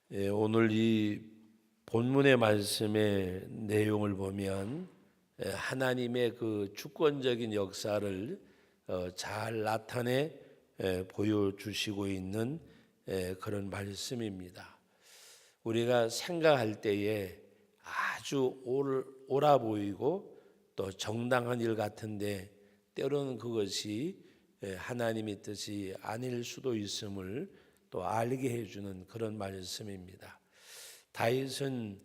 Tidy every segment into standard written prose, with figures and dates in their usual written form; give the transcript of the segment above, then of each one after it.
오늘 이 본문의 말씀의 내용을 보면 하나님의 그 주권적인 역사를 잘 나타내 보여주시고 있는 그런 말씀입니다. 우리가 생각할 때에 아주 옳아 보이고 또 정당한 일 같은데 때로는 그것이 하나님의 뜻이 아닐 수도 있음을 또 알게 해주는 그런 말씀입니다. 다윗은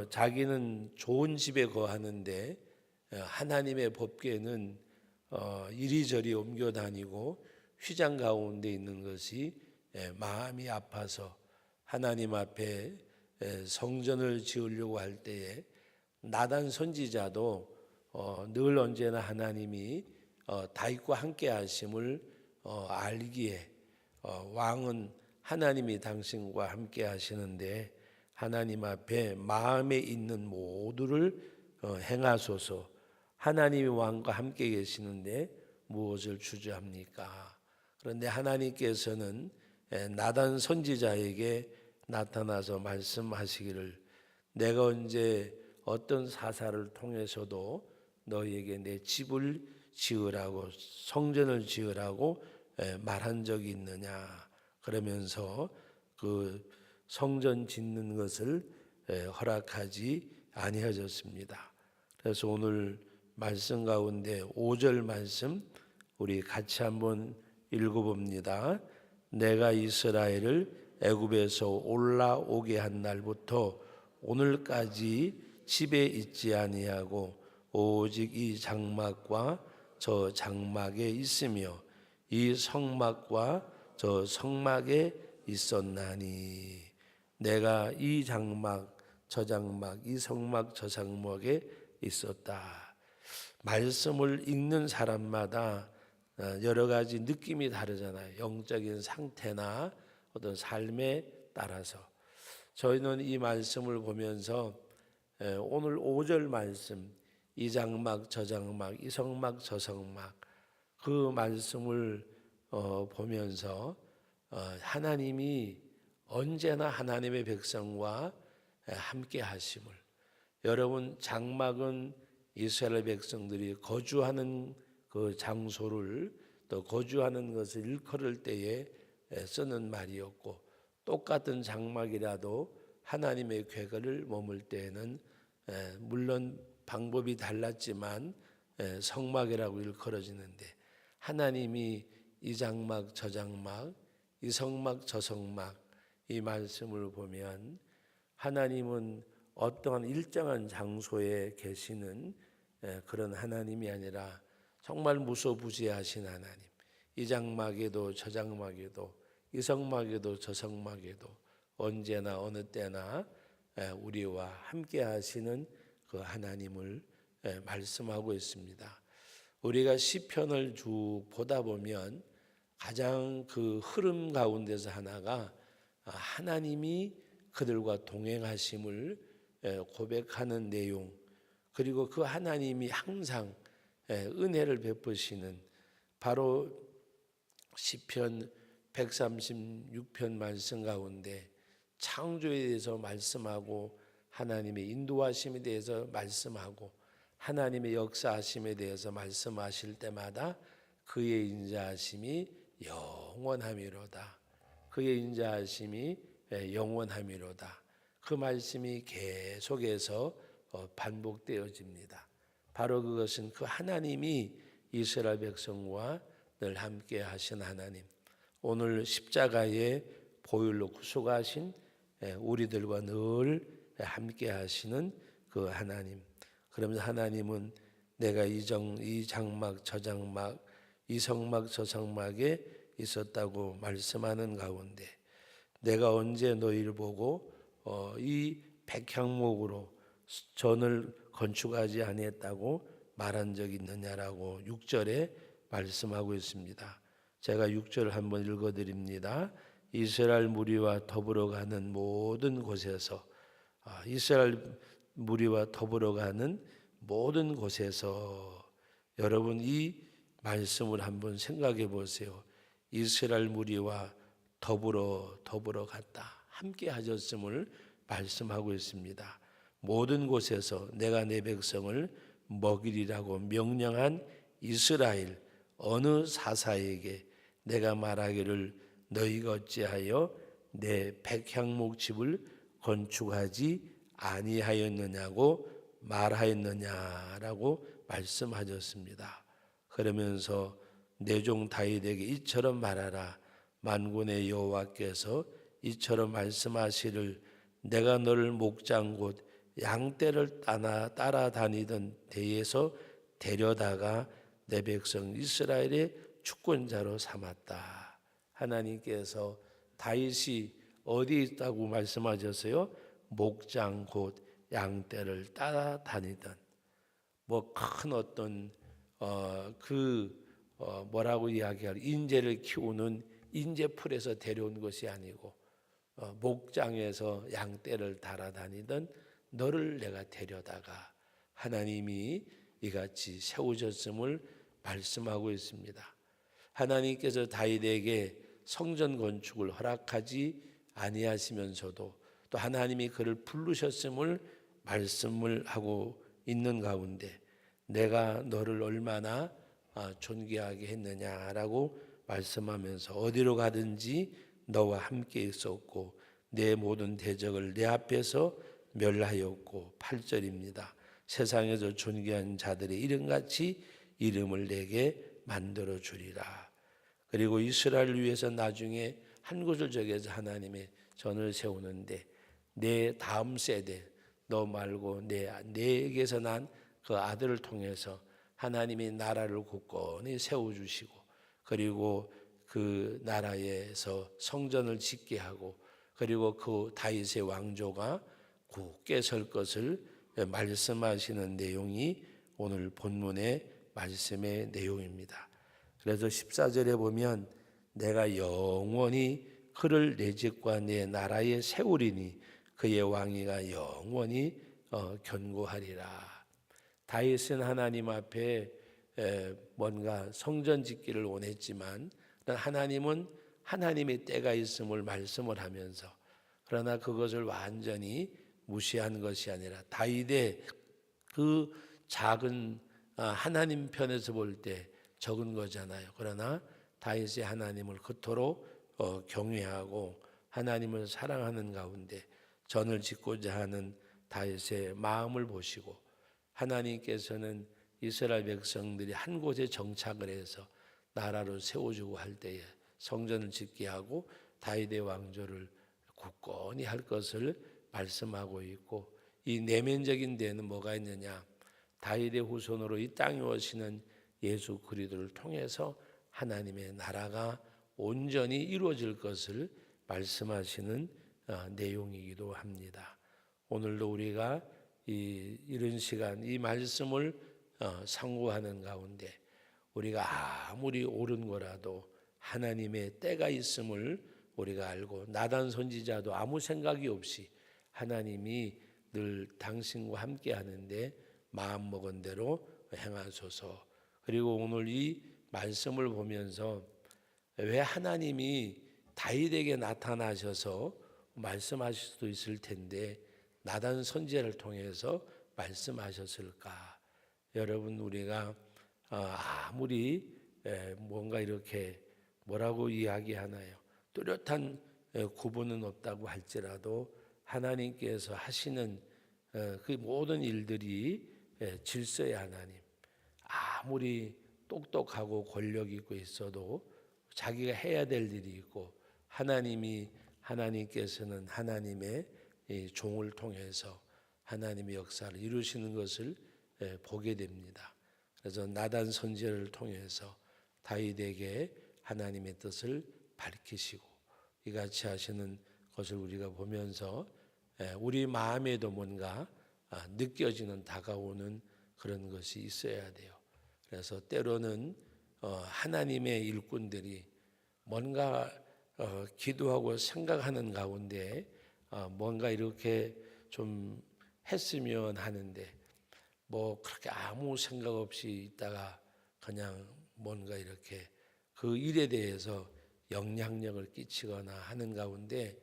자기는 좋은 집에 거하는데 하나님의 법궤는 이리저리 옮겨 다니고 휘장 가운데 있는 것이 마음이 아파서 하나님 앞에 성전을 지으려고 할 때에 나단 선지자도 늘 언제나 하나님이 다윗과 함께 하심을 알기에 왕은 하나님이 당신과 함께 하시는데 하나님 앞에 마음에 있는 모두를 행하소서. 하나님이 왕과 함께 계시는데 무엇을 주저합니까? 그런데 하나님께서는 나단 선지자에게 나타나서 말씀하시기를 내가 언제 어떤 사사를 통해서도 너희에게 내 집을 지으라고 성전을 지으라고 말한 적이 있느냐. 그러면서 그 성전 짓는 것을 허락하지 아니하셨습니다. 그래서 오늘 말씀 가운데 5절 말씀 우리 같이 한번 읽어봅니다. 내가 이스라엘을 애굽에서 올라오게 한 날부터 오늘까지 집에 있지 아니하고 오직 이 장막과 저 장막에 있으며 이 성막과 저 성막에 있었나니 내가 이 장막 저 장막 이 성막 저 성막에 있었다. 말씀을 읽는 사람마다 여러 가지 느낌이 다르잖아요. 영적인 상태나 어떤 삶에 따라서 저희는 이 말씀을 보면서 오늘 5절 말씀 이 장막 저 장막 이 성막 저 성막 그 말씀을 보면서 하나님이 언제나 하나님의 백성과 함께 하심을 여러분 장막은 이스라엘 백성들이 거주하는 그 장소를 또 거주하는 것을 일컬을 때에 쓰는 말이었고 똑같은 장막이라도 하나님의 궤거를 머물 때에는 물론 방법이 달랐지만 성막이라고 일컬어지는데 하나님이 이 장막 저 장막 이 성막 저 성막 이 말씀을 보면 하나님은 어떠한 일정한 장소에 계시는 그런 하나님이 아니라 정말 무소부지하신 하나님. 이 장막에도 저 장막에도 이 성막에도 저 성막에도 언제나 어느 때나 우리와 함께 하시는 그 하나님을 말씀하고 있습니다. 우리가 시편을 쭉 보다 보면 가장 그 흐름 가운데서 하나가 하나님이 그들과 동행하심을 고백하는 내용 그리고 그 하나님이 항상 은혜를 베푸시는 바로 시편 136편 말씀 가운데 창조에 대해서 말씀하고 하나님의 인도하심에 대해서 말씀하고 하나님의 역사하심에 대해서 말씀하실 때마다 그의 인자하심이 영원함이로다. 그의 인자하심이 영원함이로다. 그 말씀이 계속해서 반복되어집니다. 바로 그것은 그 하나님이 이스라엘 백성과 늘 함께 하신 하나님. 오늘 십자가의 보혈로 구속하신 우리들과 늘 함께 하시는 그 하나님. 그러면서 하나님은 내가 이 장막 저 장막 이 성막 저 성막에 있었다고 말씀하는 가운데 내가 언제 너희를 보고 이 백향목으로 전을 건축하지 아니했다고 말한 적이 있느냐라고 6절에 말씀하고 있습니다. 제가 6절 한번 읽어드립니다. 이스라엘 무리와 더불어 가는 모든 곳에서 이스라엘 무리와 더불어 가는 모든 곳에서 여러분 이 말씀을 한번 생각해 보세요. 이스라엘 무리와 더불어 갔다. 함께 하셨음을 말씀하고 있습니다. 모든 곳에서 내가 내 백성을 먹이리라고 명령한 이스라엘 어느 사사에게 내가 말하기를 너희가 어찌하여 내 백향목 집을 건축하지 아니하였느냐고 말하였느냐라고 말씀하셨습니다. 그러면서 내 종 다윗에게 이처럼 말하라. 만군의 여호와께서 이처럼 말씀하시를 내가 너를 목장 곧 양떼를 따라다니던 데에서 데려다가 내 백성 이스라엘의 주권자로 삼았다. 하나님께서 다윗이 어디에 있다고 말씀하셨어요? 목장 곧 양떼를 따라다니던 뭐 큰 어떤 뭐라고 이야기할 인재를 키우는 인재풀에서 데려온 것이 아니고 목장에서 양떼를 달아다니던 너를 내가 데려다가 하나님이 이같이 세우셨음을 말씀하고 있습니다. 하나님께서 다윗에게 성전 건축을 허락하지 아니하시면서도 또 하나님이 그를 부르셨음을 말씀을 하고 있는 가운데 내가 너를 얼마나 존귀하게 했느냐라고 말씀하면서 어디로 가든지 너와 함께 있었고 내 모든 대적을 내 앞에서 멸하였고 8절입니다. 세상에서 존귀한 자들의 이름같이 이름을 내게 만들어 주리라. 그리고 이스라엘을 위해서 나중에 한 곳을 정해서 하나님의 전을 세우는데 내 다음 세대 너 말고 내에게서 난 그 아들을 통해서 하나님이 나라를 굳건히 세워주시고 그리고 그 나라에서 성전을 짓게 하고 그리고 그 다윗의 왕조가 굳게 설 것을 말씀하시는 내용이 오늘 본문의 말씀의 내용입니다. 그래서 14절에 보면 내가 영원히 그를 내 집과 내 나라에 세우리니 그의 왕위가 영원히 견고하리라. 다윗은 하나님 앞에 뭔가 성전 짓기를 원했지만 하나님은 하나님의 때가 있음을 말씀을 하면서 그러나 그것을 완전히 무시한 것이 아니라 다윗의 그 작은 하나님 편에서 볼 때 적은 거잖아요. 그러나 다윗이 하나님을 그토록 경외하고 하나님을 사랑하는 가운데 전을 짓고자 하는 다윗의 마음을 보시고 하나님께서는 이스라엘 백성들이 한 곳에 정착을 해서 나라를 세워주고 할 때에 성전을 짓게 하고 다윗의 왕조를 굳건히 할 것을 말씀하고 있고 이 내면적인 데는 뭐가 있느냐? 다윗의 후손으로 이 땅에 오시는 예수 그리스도를 통해서 하나님의 나라가 온전히 이루어질 것을 말씀하시는 내용이기도 합니다. 오늘도 우리가 이런 시간 이 말씀을 상고하는 가운데 우리가 아무리 옳은 거라도 하나님의 때가 있음을 우리가 알고 나단 선지자도 아무 생각이 없이 하나님이 늘 당신과 함께 하는데 마음 먹은 대로 행하소서. 그리고 오늘 이 말씀을 보면서 왜 하나님이 다윗에게 나타나셔서 말씀하실 수도 있을 텐데 나단 선지자를 통해서 말씀하셨을까? 여러분 우리가 아무리 뭔가 이렇게 뭐라고 이야기하나요? 뚜렷한 구분은 없다고 할지라도 하나님께서 하시는 그 모든 일들이 질서의 하나님. 아무리 똑똑하고 권력 있고 있어도 자기가 해야 될 일이 있고 하나님께서는 하나님의 이 종을 통해서 하나님의 역사를 이루시는 것을 보게 됩니다. 그래서 나단 선지자를 통해서 다윗에게 하나님의 뜻을 밝히시고 이같이 하시는 것을 우리가 보면서 우리 마음에도 뭔가 느껴지는 다가오는 그런 것이 있어야 돼요. 그래서 때로는 하나님의 일꾼들이 뭔가 기도하고 생각하는 가운데 뭔가 이렇게 좀 했으면 하는데 뭐 그렇게 아무 생각 없이 있다가 그냥 뭔가 이렇게 그 일에 대해서 영향력을 끼치거나 하는 가운데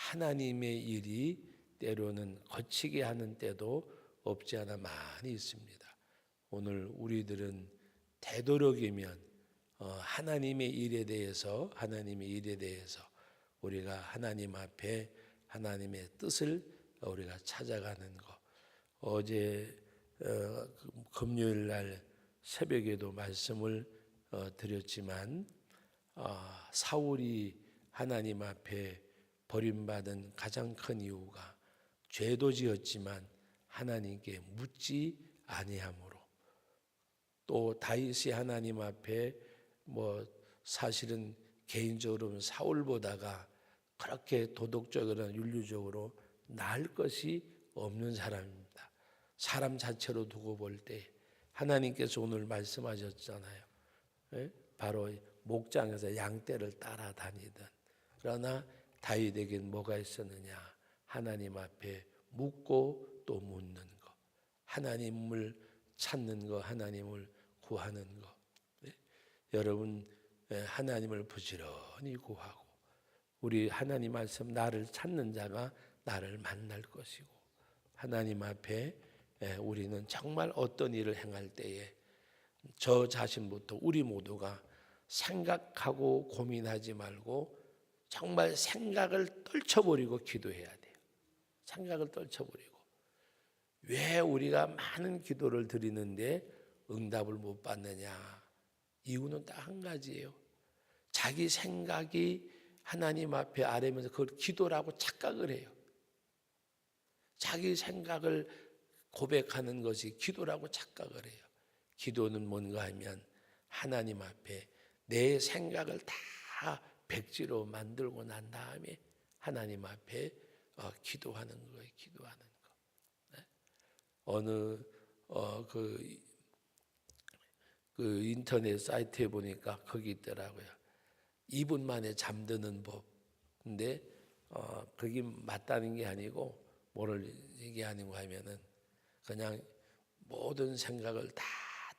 하나님의 일이 때로는 거치게 하는 때도 없지 않아 많이 있습니다. 오늘 우리들은 되도록이면 하나님의 일에 대해서 우리가 하나님 앞에 하나님의 뜻을 우리가 찾아가는 것. 어제 금요일 날 새벽에도 말씀을 드렸지만 사울이 하나님 앞에 버림받은 가장 큰 이유가 죄도 지었지만 하나님께 묻지 아니함으로, 또 다윗이 하나님 앞에 사실은 개인적으로는 사울보다가 그렇게 도덕적으로나 윤리적으로 나을 것이 없는 사람입니다. 사람 자체로 두고 볼 때 하나님께서 오늘 말씀하셨잖아요. 바로 목장에서 양떼를 따라다니던, 그러나 다윗에겐 뭐가 있었느냐? 하나님 앞에 묻고 또 묻는 것, 하나님을 찾는 것, 하나님을 구하는 것. 여러분, 하나님을 부지런히 구하고 우리 하나님 말씀, 나를 찾는 자가 나를 만날 것이고, 하나님 앞에 우리는 정말 어떤 일을 행할 때에 저 자신부터 우리 모두가 생각하고 고민하지 말고 정말 생각을 떨쳐버리고 기도해야 돼요. 생각을 떨쳐버리고. 왜 우리가 많은 기도를 드리는데 응답을 못 받느냐? 이유는 딱 한 가지예요. 자기 생각이 하나님 앞에 아뢰면서 그걸 기도라고 착각을 해요. 자기 생각을 고백하는 것이 기도라고 착각을 해요. 기도는 뭔가 하면 하나님 앞에 내 생각을 다 백지로 만들고 난 다음에 하나님 앞에 기도하는 거예요. 기도하는 거. 네? 어느 그 인터넷 사이트에 보니까 거기 있더라고요. 2분 만에 잠드는 법. 근데 그게 맞다는 게 아니고 뭐를 얘기하는 거 하면은 그냥 모든 생각을 다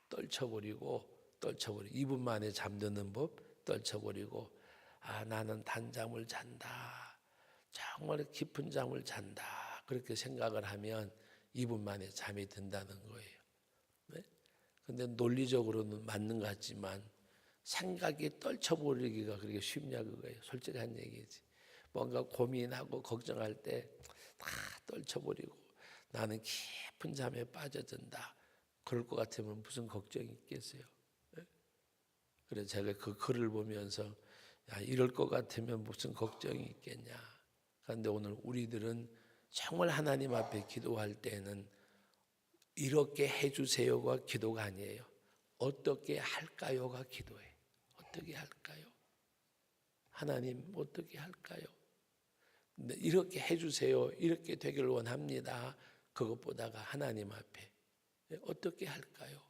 떨쳐버리고 2분 만에 잠드는 법 떨쳐버리고, 나는 단잠을 잔다, 정말 깊은 잠을 잔다, 그렇게 생각을 하면 2분 만에 잠이 든다는 거예요. 네? 근데 논리적으로는 맞는 것 같지만 생각이 떨쳐버리기가 그렇게 쉽냐 그거예요. 솔직한 얘기지. 뭔가 고민하고 걱정할 때 다 떨쳐버리고 나는 깊은 잠에 빠져든다. 그럴 것 같으면 무슨 걱정이 있겠어요. 그래서 제가 그 글을 보면서 이럴 것 같으면 무슨 걱정이 있겠냐. 그런데 오늘 우리들은 정말 하나님 앞에 기도할 때는 이렇게 해주세요가 기도가 아니에요. 어떻게 할까요가 기도예요. 어떻게 할까요? 하나님 어떻게 할까요? 이렇게 해주세요. 이렇게 되기를 원합니다. 그것보다가 하나님 앞에 어떻게 할까요?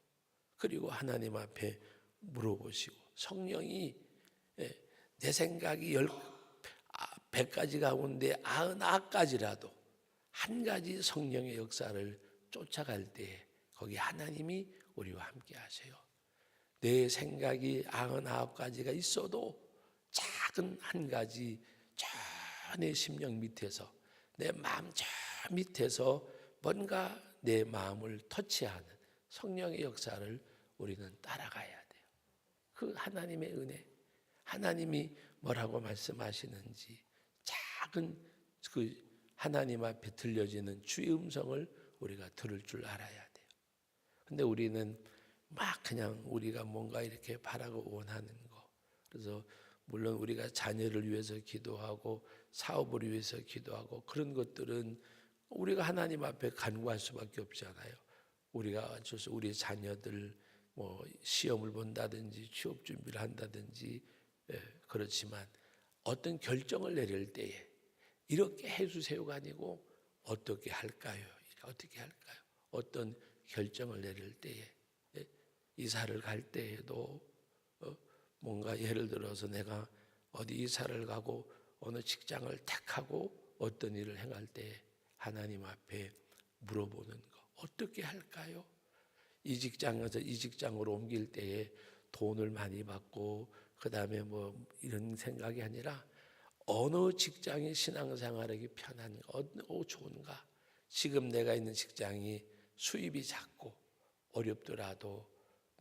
그리고 하나님 앞에 물어보시고, 성령이 내 생각이 100가지 가운데 99가지라도 한 가지 성령의 역사를 쫓아갈 때 거기 하나님이 우리와 함께 하세요. 내 생각이 99가지가 있어도 작은 한 가지 저 내 심령 밑에서, 내 마음 저 밑에서 뭔가 내 마음을 터치하는 성령의 역사를 우리는 따라가야 돼요. 그 하나님의 은혜, 하나님이 뭐라고 말씀하시는지 작은 그 하나님 앞에 들려지는 주의 음성을 우리가 들을 줄 알아야 돼요. 근데 우리는 막 그냥 우리가 뭔가 이렇게 바라고 원하는 거, 그래서 물론 우리가 자녀를 위해서 기도하고 사업을 위해서 기도하고 그런 것들은 우리가 하나님 앞에 간구할 수밖에 없잖아요. 우리가 우리 자녀들 시험을 본다든지 취업 준비를 한다든지, 그렇지만 어떤 결정을 내릴 때에 이렇게 해주세요가 아니고 어떻게 할까요? 어떻게 할까요? 어떤 결정을 내릴 때에, 이사를 갈 때에도 뭔가 예를 들어서 내가 어디 이사를 가고 어느 직장을 택하고 어떤 일을 행할 때 하나님 앞에 물어보는 거, 어떻게 할까요? 이 직장에서 이 직장으로 옮길 때에 돈을 많이 받고 그 다음에 이런 생각이 아니라 어느 직장이 신앙생활하기 편한가, 어느 좋은가. 지금 내가 있는 직장이 수입이 작고 어렵더라도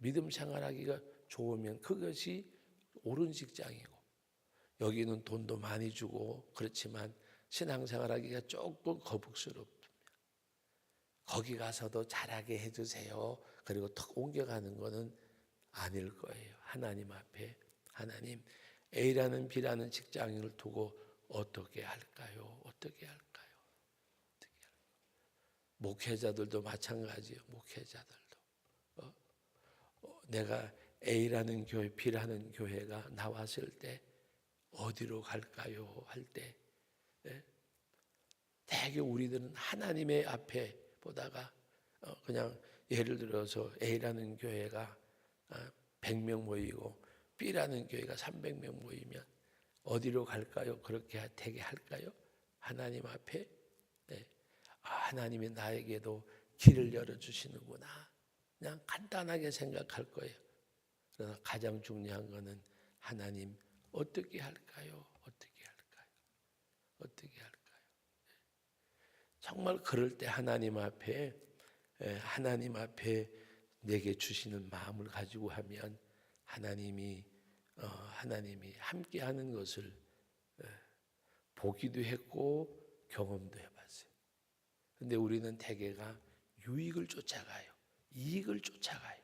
믿음 생활하기가 좋으면 그것이 옳은 직장이고, 여기는 돈도 많이 주고 그렇지만 신앙생활하기가 조금 거북스럽습니다. 거기 가서도 잘하게 해주세요. 그리고 턱 옮겨가는 거는 아닐 거예요. 하나님 앞에, 하나님, A라는 B라는 직장인을 두고 어떻게 할까요? 어떻게 할까요? 어떻게 할까요? 목회자들도 마찬가지예요. 목회자들도 내가 A라는 교회, B라는 교회가 나왔을 때 어디로 갈까요? 할 때 대개 우리들은 하나님의 앞에 보다가 그냥 예를 들어서 A라는 교회가 100명 모이고 B라는 교회가 300명 모이면 어디로 갈까요? 그렇게 되게 할까요? 하나님 앞에 하나님이 나에게도 길을 열어주시는구나. 그냥 간단하게 생각할 거예요. 그래서 가장 중요한 거는 하나님 어떻게 할까요? 어떻게 할까요? 어떻게 할까요? 정말 그럴 때 하나님 앞에 내게 주시는 마음을 가지고 하면 하나님이 함께하는 것을 보기도 했고 경험도 해봤어요. 근데 우리는 대개가 유익을 쫓아가요. 이익을 쫓아가요.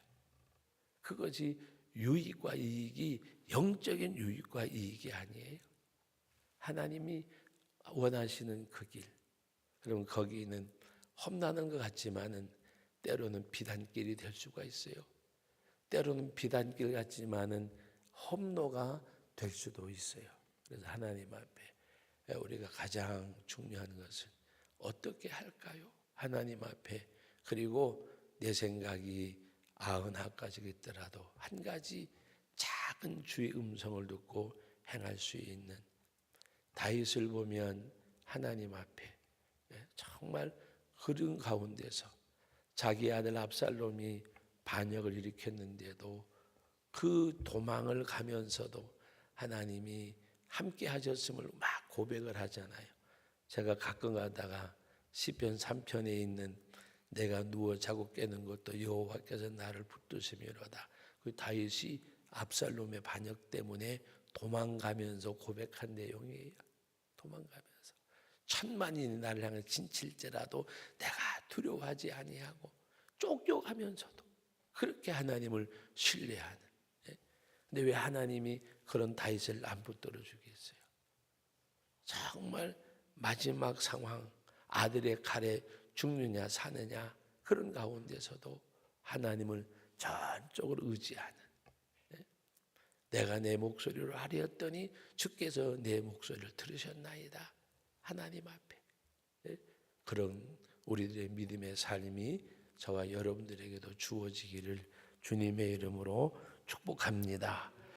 그것이 유익과 이익이 영적인 유익과 이익이 아니에요. 하나님이 원하시는 그 길. 그럼 거기는 험난한 것 같지만은 때로는 비단길이 될 수가 있어요. 때로는 비단길 같지만은 험로가 될 수도 있어요. 그래서 하나님 앞에 우리가 가장 중요한 것은 어떻게 할까요? 하나님 앞에. 그리고 내 생각이 90가지가 있더라도 한 가지 작은 주의 음성을 듣고 행할 수 있는, 다윗을 보면 하나님 앞에 정말 그런 가운데서 자기 아들 압살롬이 반역을 일으켰는데도 그 도망을 가면서도 하나님이 함께 하셨음을 막 고백을 하잖아요. 제가 가끔 가다가 시편 3편에 있는 내가 누워 자고 깨는 것도 여호와께서 나를 붙드심이로다. 그 다윗이 압살롬의 반역 때문에 도망가면서 고백한 내용이에요. 도망가면서 천만인이 나를 향해 진칠지라도 내가 두려워하지 아니하고, 쫓겨가면서도 그렇게 하나님을 신뢰하는. 근데 왜 하나님이 그런 다윗을 안 붙들어 주겠어요? 정말 마지막 상황, 아들의 칼에 죽느냐 사느냐 그런 가운데서도 하나님을 전적으로 의지하는, 내가 내 목소리로 하리었더니 주께서 내 목소리를 들으셨나이다. 하나님 앞에 그런 우리들의 믿음의 삶이 저와 여러분들에게도 주어지기를 주님의 이름으로 축복합니다.